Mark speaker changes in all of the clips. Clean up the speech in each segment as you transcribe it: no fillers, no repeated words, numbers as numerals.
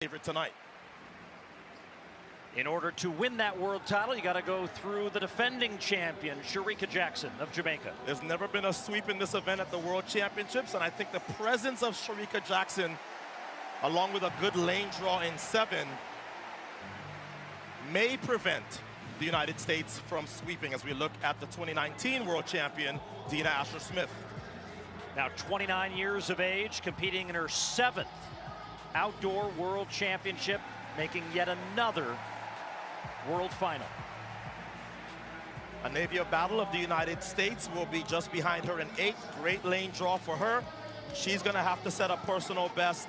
Speaker 1: favorite tonight.
Speaker 2: In order to win that world title, you got to go through the defending champion, Shericka Jackson of Jamaica.
Speaker 1: There's never been a sweep in this event at the World Championships, and I think the presence of Shericka Jackson, along with a good lane draw in 7, may prevent the United States from sweeping as we look at the 2019 World Champion, Dina Asher-Smith.
Speaker 2: Now 29 years of age, competing in her 7th Outdoor World Championship, making yet another World Final.
Speaker 1: A Navia Battle of the United States will be just behind her in 8th. Great lane draw for her. She's going to have to set a personal best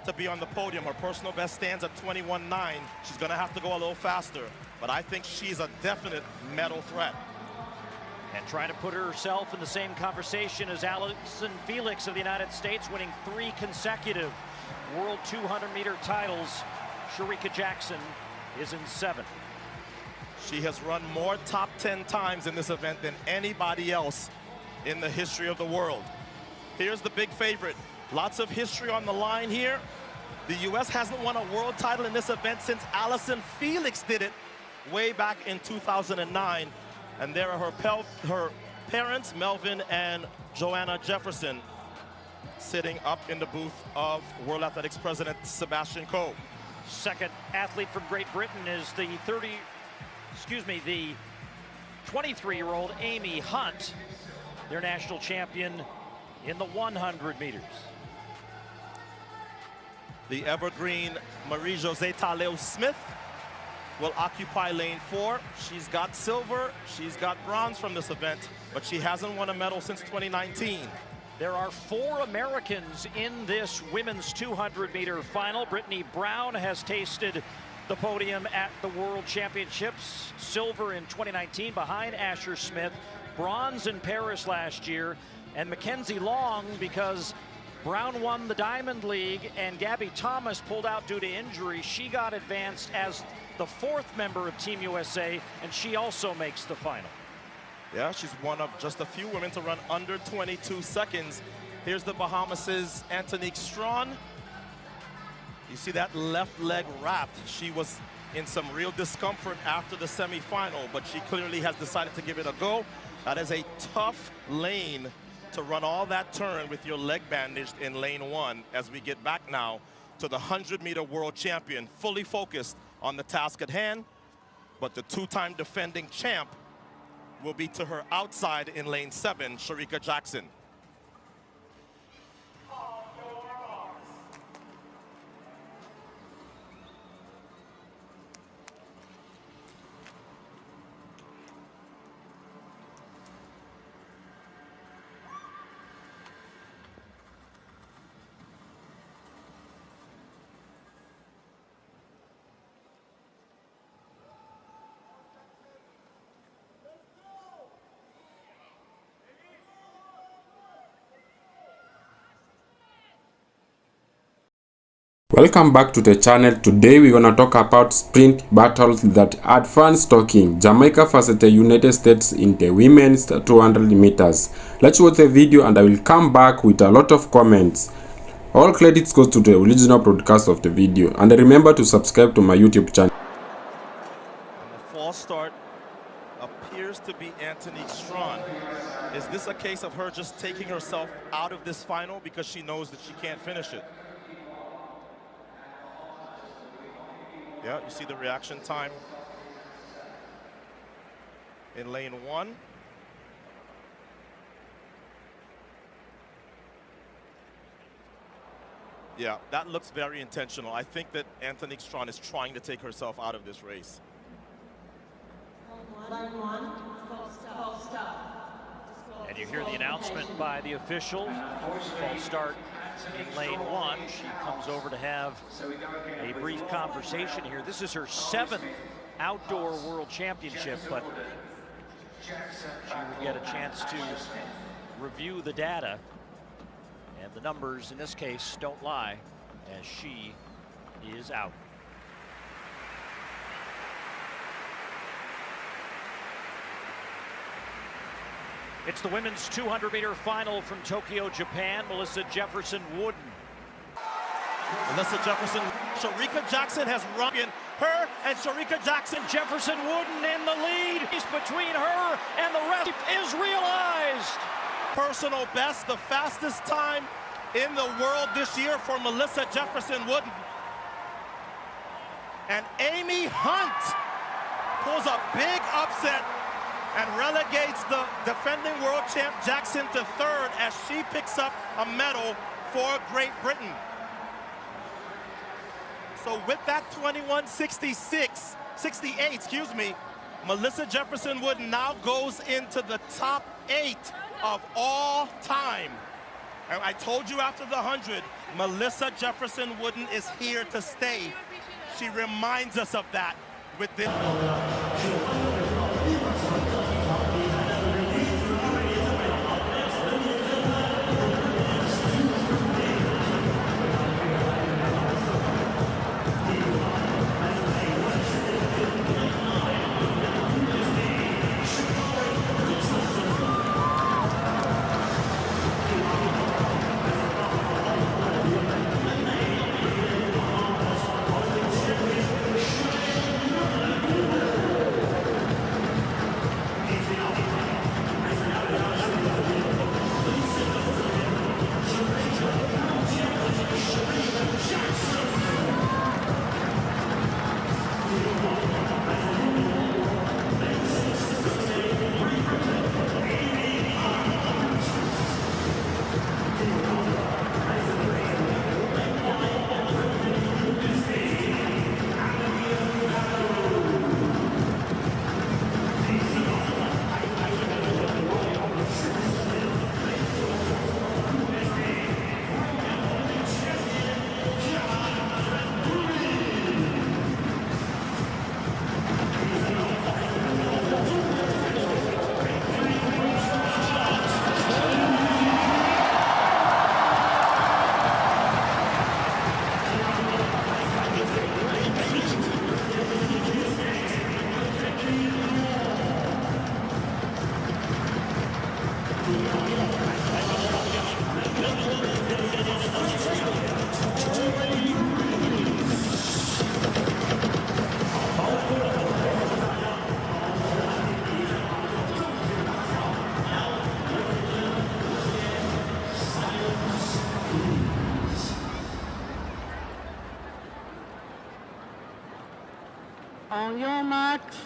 Speaker 1: to be on the podium. Her personal best stands at 21.9. She's going to have to go a little faster, but I think she's a definite medal threat.
Speaker 2: And trying to put herself in the same conversation as Allyson Felix of the United States, winning 3 consecutive World 200-meter titles. Shericka Jackson is in 7th.
Speaker 1: She has run more top 10 times in this event than anybody else in the history of the world. Here's the big favorite. Lots of history on the line here. The U.S. hasn't won a world title in this event since Allyson Felix did it way back in 2009. And there are her parents, Melvin and Joanna Jefferson, sitting up in the booth of World Athletics President Sebastian Coe.
Speaker 2: Second athlete from Great Britain is the 23-year-old Amy Hunt, their national champion in the 100 meters.
Speaker 1: The evergreen Marie-Josée Talleu-Smith will occupy lane 4. She's got silver, she's got bronze from this event, but she hasn't won a medal since 2019.
Speaker 2: There are 4 Americans in this women's 200-meter final. Brittany Brown has tasted the podium at the World Championships. Silver in 2019 behind Asher-Smith. Bronze in Paris last year. And Mackenzie Long, because Brown won the Diamond League and Gabby Thomas pulled out due to injury, she got advanced as the 4th member of Team USA, and she also makes the final.
Speaker 1: Yeah, she's one of just a few women to run under 22 seconds. Here's the Bahamas' Antonique Strawn. You see that left leg wrapped. She was in some real discomfort after the semifinal, but she clearly has decided to give it a go. That is a tough lane to run all that turn with your leg bandaged in lane 1 as we get back now to the 100-meter world champion, fully focused on the task at hand, but the 2-time defending champ will be to her outside in lane 7, Shericka Jackson.
Speaker 3: Welcome back to the channel. Today we're gonna talk about sprint battles that add fans talking. Jamaica versus the United States in the women's 200 meters. Let's watch the video and I will come back with a lot of comments. All credits goes to the original broadcast of the video, and remember to subscribe to my YouTube channel.
Speaker 1: And the false start appears to be Antonique Strawn. Is this a case of her just taking herself out of this final because she knows that she can't finish it? Yeah, you see the reaction time in lane 1. Yeah, that looks very intentional. I think that Antonique Strawn is trying to take herself out of this race.
Speaker 2: And you hear the announcement by the official. False start in lane 1. She comes over to have a brief conversation here. This is her 7th Outdoor World Championship, but she will get a chance to review the data. And the numbers in this case don't lie, as she is out. It's the women's 200-meter final from Tokyo, Japan. Melissa Jefferson Wooden
Speaker 1: Melissa Jefferson Sharika Jackson has run in. Her and Sharika Jackson.
Speaker 2: Jefferson Wooden in the lead. It's between her and the rest is realized.
Speaker 1: Personal best, the fastest time in the world this year for Melissa Jefferson Wooden. And Amy Hunt pulls a big upset and relegates the defending world champ Jackson to third as she picks up a medal for Great Britain. So with that 21-68, Melissa Jefferson Wooden now goes into the top 8 of all time. And I told you after the 100, Melissa Jefferson Wooden is here to stay. She reminds us of that with this.
Speaker 4: On your marks.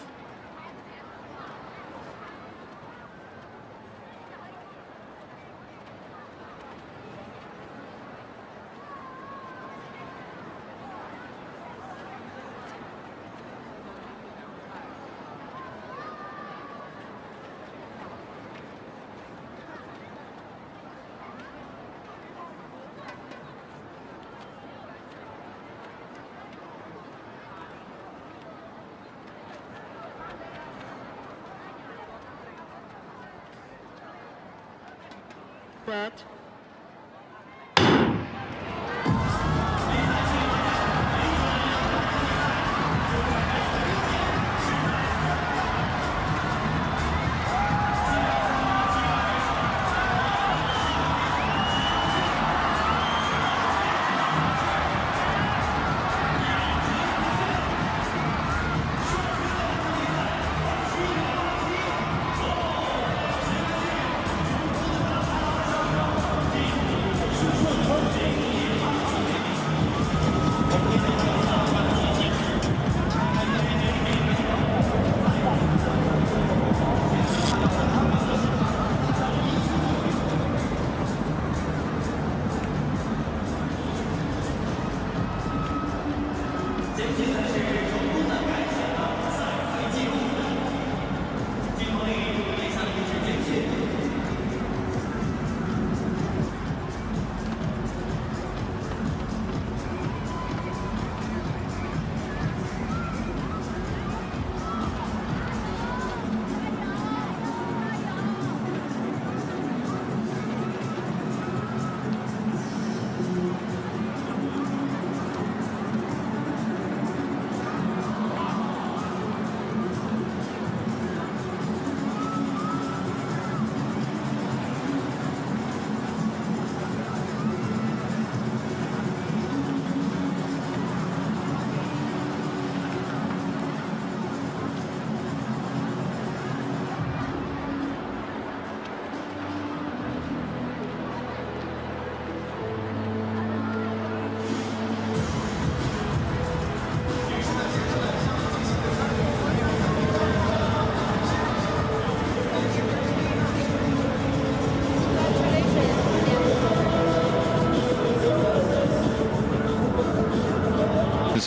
Speaker 4: But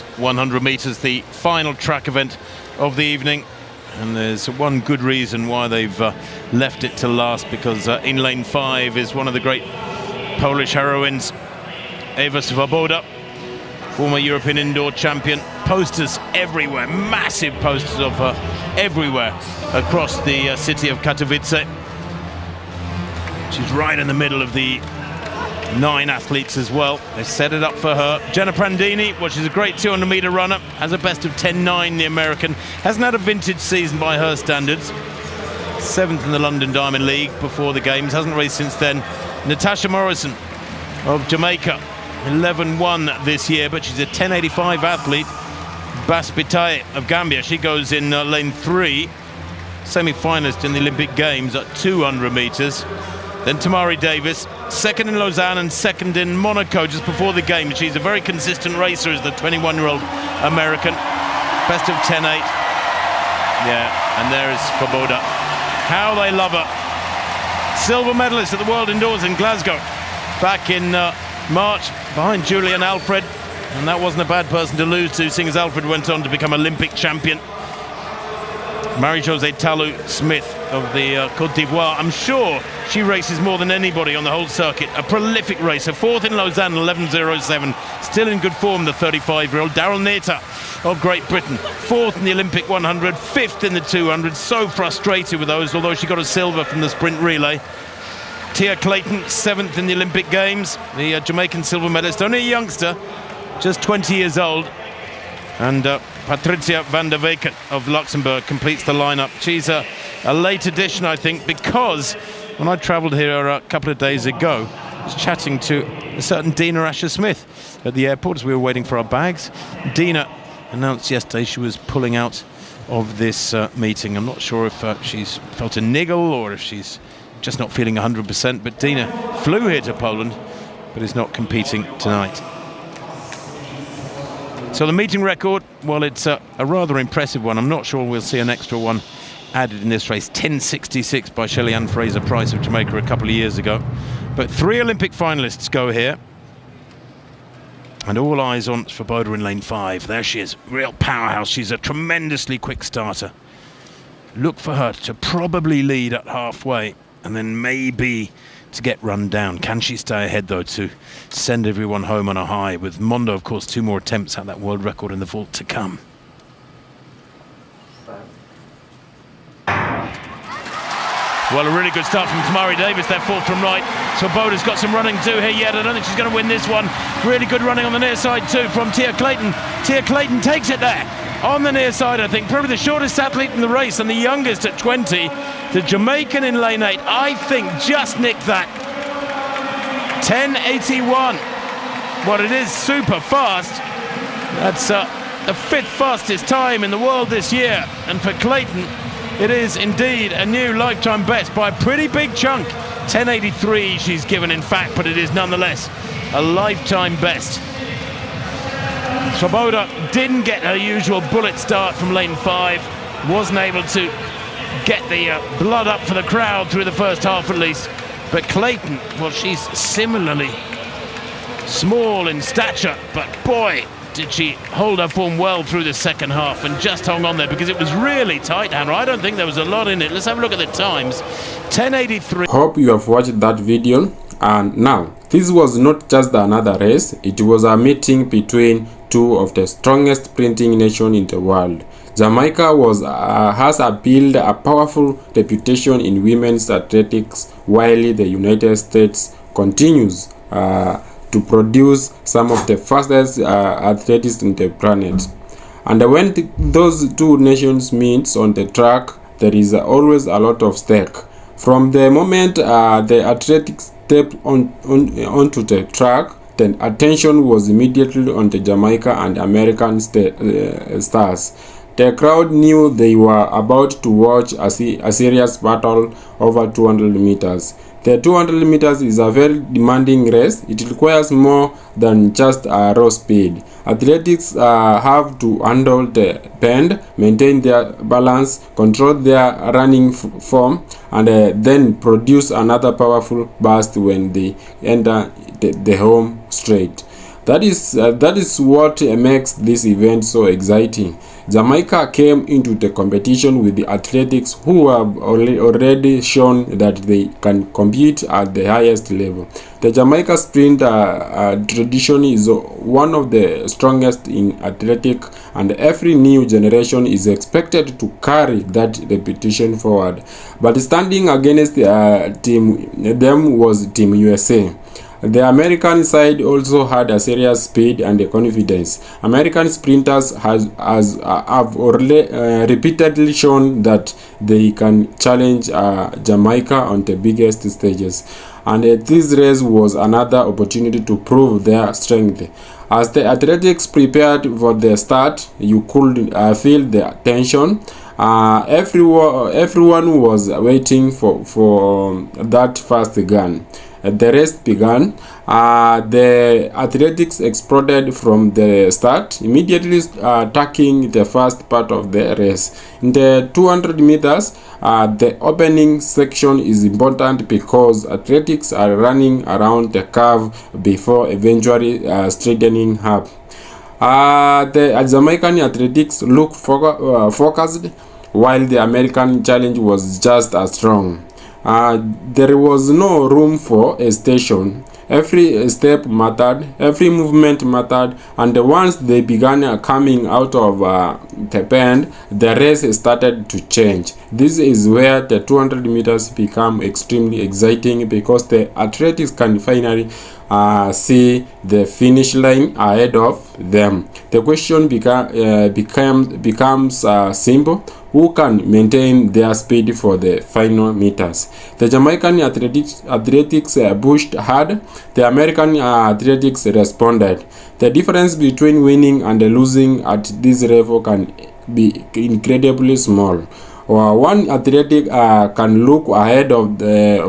Speaker 5: women's 100 meters, the final track event of the evening. And there's one good reason why they've left it to last, because in lane 5 is one of the great Polish heroines, Ewa Swoboda, former European indoor champion. Posters everywhere, massive posters of her everywhere across the city of Katowice. She's right in the middle of the 9 athletes as well. They set it up for her. Jenna Prandini, well, she's a great 200-meter runner, has a best of 10.9, the American. Hasn't had a vintage season by her standards. 7th in the London Diamond League before the games, hasn't raced since then. Natasha Morrison of Jamaica, 11-1 this year, but she's a 10.85 athlete. Bas Bitaye of Gambia, she goes in lane 3, semi-finalist in the Olympic Games at 200 meters. Then Tamari Davis, 2nd in Lausanne and 2nd in Monaco just before the game. She's a very consistent racer as the 21-year-old American. Best of 10.8. Yeah, and there is Swoboda. How they love her. Silver medalist at the World Indoors in Glasgow back in March, behind Julian Alfred. And that wasn't a bad person to lose to, seeing as Alfred went on to become Olympic champion. Marie-Josée Talou Smith of the Côte d'Ivoire, I'm sure she races more than anybody on the whole circuit. A prolific racer, 4th in Lausanne, 11.07. Still in good form, the 35-year-old. Daryl Neta of Great Britain, 4th in the Olympic 100, 5th in the 200. So frustrated with those, although she got a silver from the sprint relay. Tia Clayton, 7th in the Olympic Games, the Jamaican silver medalist, only a youngster, just 20 years old. And Patricia van der Weken of Luxembourg completes the lineup. She's a late addition, I think, because when I travelled here a couple of days ago, I was chatting to a certain Dina Asher-Smith at the airport as we were waiting for our bags. Dina announced yesterday she was pulling out of this meeting. I'm not sure if she's felt a niggle or if she's just not feeling 100%, but Dina flew here to Poland, but is not competing tonight. So the meeting record, well, it's a rather impressive one. I'm not sure we'll see an extra one added in this race. 10.66 by Shelly-Ann Fraser-Price of Jamaica a couple of years ago. But 3 Olympic finalists go here. And all eyes on Swoboda in lane 5. There she is, real powerhouse. She's a tremendously quick starter. Look for her to probably lead at halfway and then maybe to get run down. Can she stay ahead, though, to send everyone home on a high? With Mondo, of course, 2 more attempts at that world record in the vault to come. Well, a really good start from Tamari Davis there, 4th from right. Swoboda's got some running to do here yet. I don't think she's going to win this one. Really good running on the near side, too, from Tia Clayton. Tia Clayton takes it there on the near side, I think. Probably the shortest athlete in the race and the youngest at 20. The Jamaican in lane 8, I think, just nicked that. 10.81. Well, it is super fast. That's the 5th fastest time in the world this year. And for Clayton, it is indeed a new lifetime best by a pretty big chunk. 10.83 she's given, in fact, but it is nonetheless a lifetime best. Swoboda didn't get her usual bullet start from lane 5. Wasn't able to get the blood up for the crowd through the first half at least. But Clayton, well, she's similarly small in stature, but boy, did she hold her form well through the second half and just hung on there because it was really tight, Hannah. I don't think there was a lot in it. Let's have a look at the times. 10.83.
Speaker 3: Hope you have watched that video. And now, this was not just another race, it was a meeting between 2 of the strongest sprinting nations in the world. Jamaica has built a powerful reputation in women's athletics, while the United States continues to produce some of the fastest athletes in the planet. And when those 2 nations meet on the track, there is always a lot of stake. From the moment the athletics stepped onto the track, then attention was immediately on the Jamaica and American stars. The crowd knew they were about to watch a serious battle over 200 meters. The 200 meters is a very demanding race. It requires more than just raw speed. Athletes have to handle the bend, maintain their balance, control their running form, and then produce another powerful burst when they enter the home straight. That is what makes this event so exciting. Jamaica came into the competition with the athletics who have already shown that they can compete at the highest level. The Jamaica sprint tradition is one of the strongest in athletics, and every new generation is expected to carry that reputation forward. But standing against them was Team USA. The American side also had a serious speed and confidence. American sprinters have repeatedly shown that they can challenge Jamaica on the biggest stages, and this race was another opportunity to prove their strength. As the athletics prepared for the start, you could feel the tension. Everyone was waiting for that first gun. The race began. The athletics exploded from the start, immediately attacking the first part of the race. In the 200 meters, the opening section is important because athletics are running around the curve before eventually straightening up. The Jamaican athletics looked focused, while the American challenge was just as strong. There was no room for hesitation. Every step mattered, every movement mattered, and once they began coming out of the bend, the race started to change. This is where the 200 meters become extremely exciting because the athletics can finally see the finish line ahead of them. The question becomes simple: who can maintain their speed for the final meters? The Jamaican athletics pushed hard. The American athletics responded. The difference between winning and losing at this level can be incredibly small. One athletic can look ahead of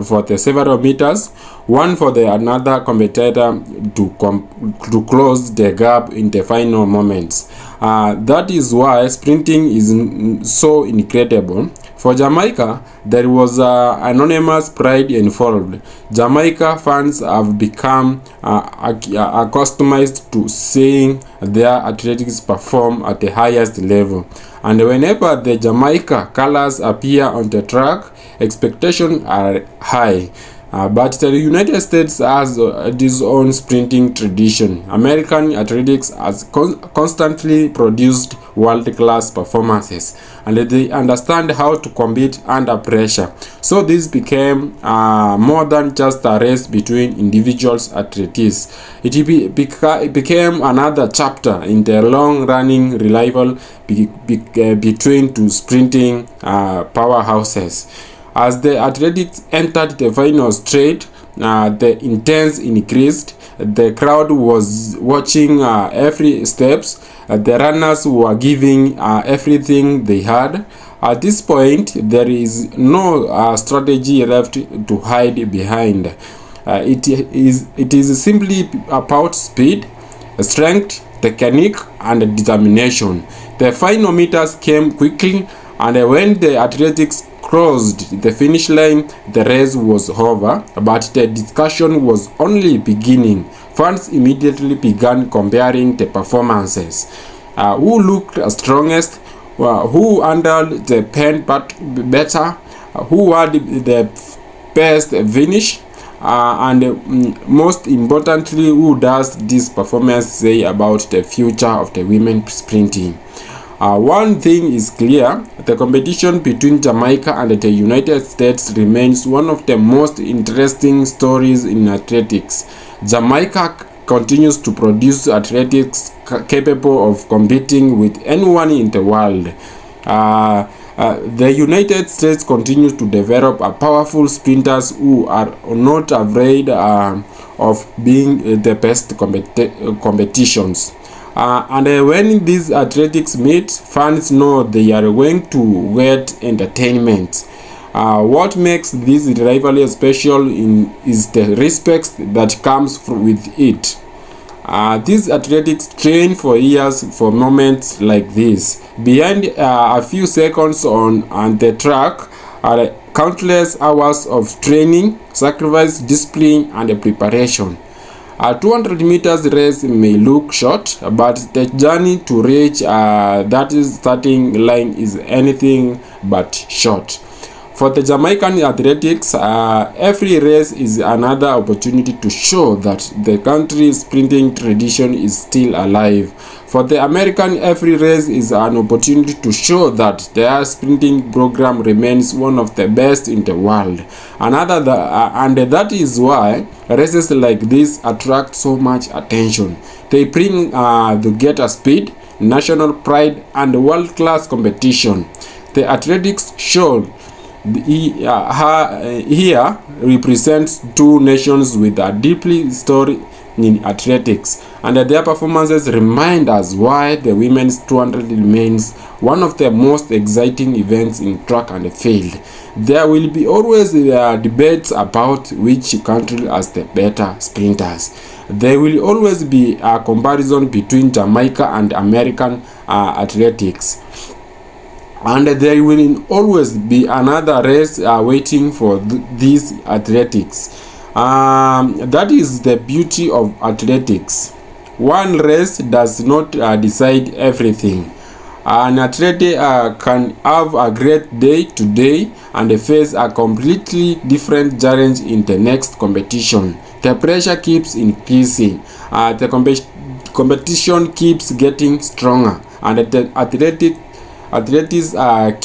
Speaker 3: for the several meters, one for the another competitor to close the gap in the final moments. That is why sprinting is so incredible. For Jamaica, there was anonymous pride involved. Jamaica fans have become accustomed to seeing their athletics perform at the highest level. And whenever the Jamaica colors appear on the track, expectations are high. But the United States has its own sprinting tradition. American athletics has constantly produced world-class performances, and they understand how to compete under pressure. So this became more than just a race between individuals athletes. It became another chapter in the long-running rivalry between two sprinting powerhouses. As the athletics entered the final straight, the intense increased. The crowd was watching every steps. The runners were giving everything they had. At this point, there is no strategy left to hide behind. It is simply about speed, strength, technique, and determination. The final meters came quickly, and when the athletics crossed the finish line, the race was over, but the discussion was only beginning. Fans immediately began comparing the performances. Who looked strongest, who handled the pen better, who had the best finish, and most importantly, who does this performance say about the future of the women sprinting? One thing is clear: the competition between Jamaica and the United States remains one of the most interesting stories in athletics. Jamaica continues to produce athletics capable of competing with anyone in the world. The United States continues to develop powerful sprinters who are not afraid of being the best competitions. And when these athletics meet, fans know they are going to get entertainment. What makes this rivalry special is the respect that comes with it. These athletics train for years for moments like this. Behind a few seconds on the track are countless hours of training, sacrifice, discipline, and preparation. A 200 meters race may look short, but the journey to reach that starting line is anything but short. For the Jamaican athletics, every race is another opportunity to show that the country's sprinting tradition is still alive. For the American, every race is an opportunity to show that their sprinting program remains one of the best in the world. And that is why races like this attract so much attention. They bring together speed, national pride, and world-class competition. The athletics show here represents two nations with a deeply story in athletics, and their performances remind us why the women's 200 remains one of the most exciting events in track and field. There will be always debates about which country has the better sprinters. There will always be a comparison between Jamaica and American athletics. And there will always be another race waiting for these athletics. That is the beauty of athletics. One race does not decide everything. An athlete can have a great day today and face a completely different challenge in the next competition. The pressure keeps increasing. The competition keeps getting stronger, and the athletes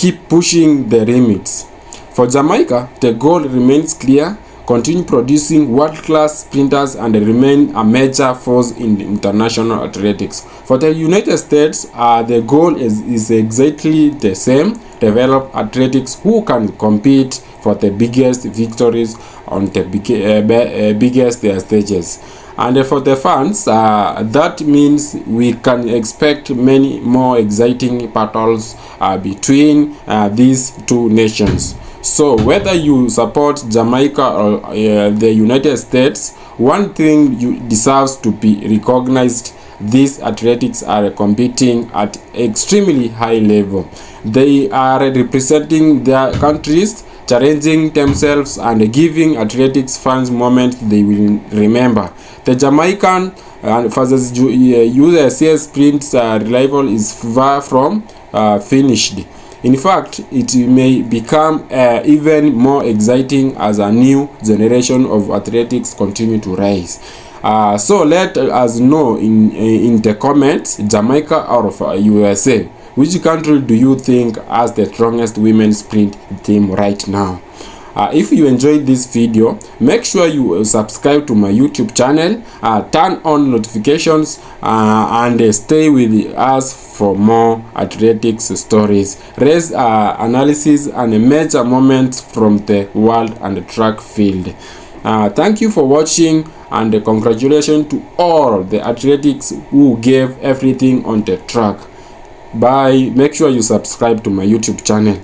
Speaker 3: keep pushing the limits. For Jamaica, the goal remains clear: continue producing world-class sprinters and remain a major force in international athletics. For the United States, the goal is exactly the same: develop athletics who can compete for the biggest victories on the biggest stages. And for the fans, that means we can expect many more exciting battles between these two nations. So whether you support Jamaica or the United States, one thing deserves to be recognized: these athletics are competing at extremely high level. They are representing their countries, challenging themselves, and giving athletics fans moments they will remember. The Jamaican versus USA sprint rivalry is far from finished. In fact, it may become even more exciting as a new generation of athletics continue to rise. So let us know in the comments, Jamaica or USA, which country do you think has the strongest women's sprint team right now? If you enjoyed this video, make sure you subscribe to my YouTube channel, turn on notifications, and stay with us for more athletics stories, race analysis, and major moments from the world and track field. Thank you for watching, and congratulations to all the athletics who gave everything on the track. Bye. Make sure you subscribe to my YouTube channel.